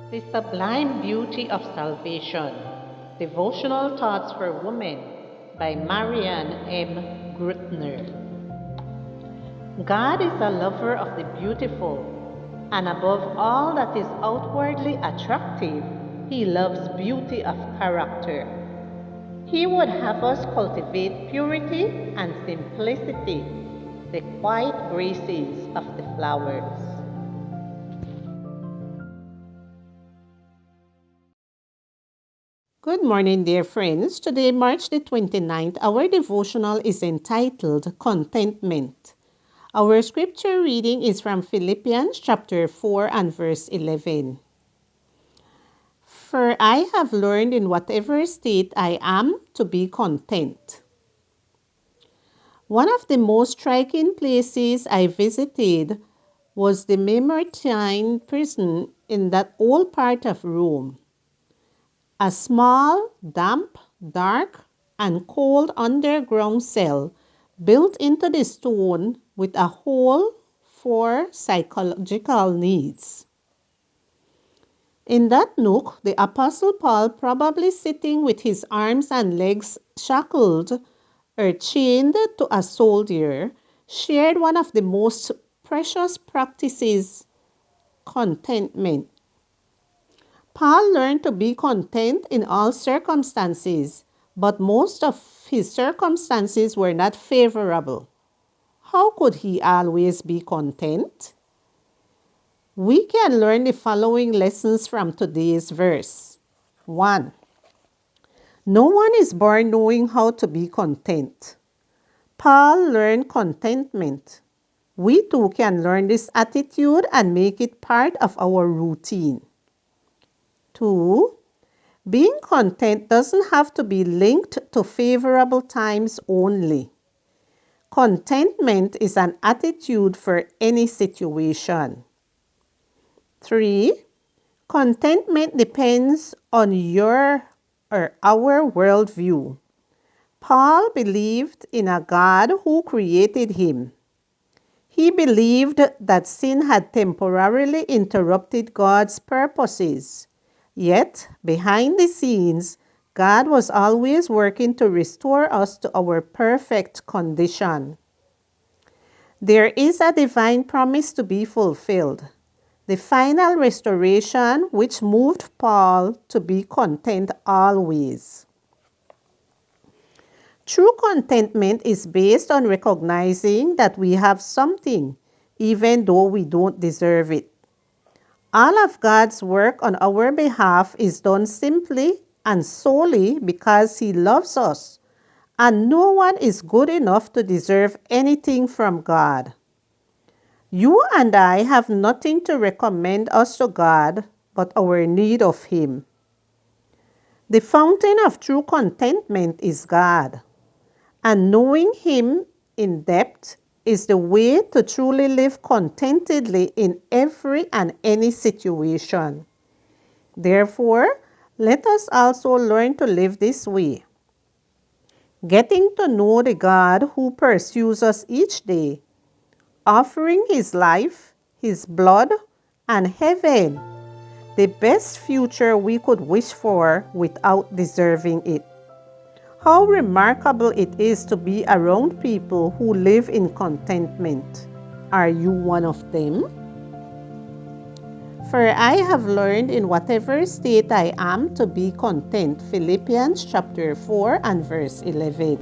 The Sublime Beauty of Salvation. Devotional Thoughts for Women by Marianne M. Grutner. God is a lover of the beautiful, and above all that is outwardly attractive, He loves beauty of character. He would have us cultivate purity and simplicity, the quiet graces of the flowers. Good morning, dear friends. Today, March the 29th, our devotional is entitled Contentment. Our scripture reading is from Philippians chapter 4 and verse 11. For I have learned in whatever state I am to be content. One of the most striking places I visited was the Mamertine prison in that old part of Rome. A small, damp, dark, and cold underground cell built into the stone with a hole for psychological needs. In that nook, the Apostle Paul, probably sitting with his arms and legs shackled or chained to a soldier, shared one of the most precious practices, contentment. Paul learned to be content in all circumstances, but most of his circumstances were not favorable. How could he always be content? We can learn the following lessons from today's verse. 1. No one is born knowing how to be content. Paul learned contentment. We too can learn this attitude and make it part of our routine. 2. Being content doesn't have to be linked to favorable times only. Contentment is an attitude for any situation. 3. Contentment depends on your or our worldview. Paul believed in a God who created him. He believed that sin had temporarily interrupted God's purposes. Yet, behind the scenes, God was always working to restore us to our perfect condition. There is a divine promise to be fulfilled, the final restoration which moved Paul to be content always. True contentment is based on recognizing that we have something, even though we don't deserve it. All of God's work on our behalf is done simply and solely because He loves us, and no one is good enough to deserve anything from God. You and I have nothing to recommend us to God but our need of Him. The fountain of true contentment is God, and knowing Him in depth is the way to truly live contentedly in every and any situation. Therefore, let us also learn to live this way, getting to know the God who pursues us each day, offering His life, His blood, and heaven, the best future we could wish for without deserving it. How remarkable it is to be around people who live in contentment. Are you one of them? For I have learned in whatever state I am to be content. Philippians chapter 4 and verse 11.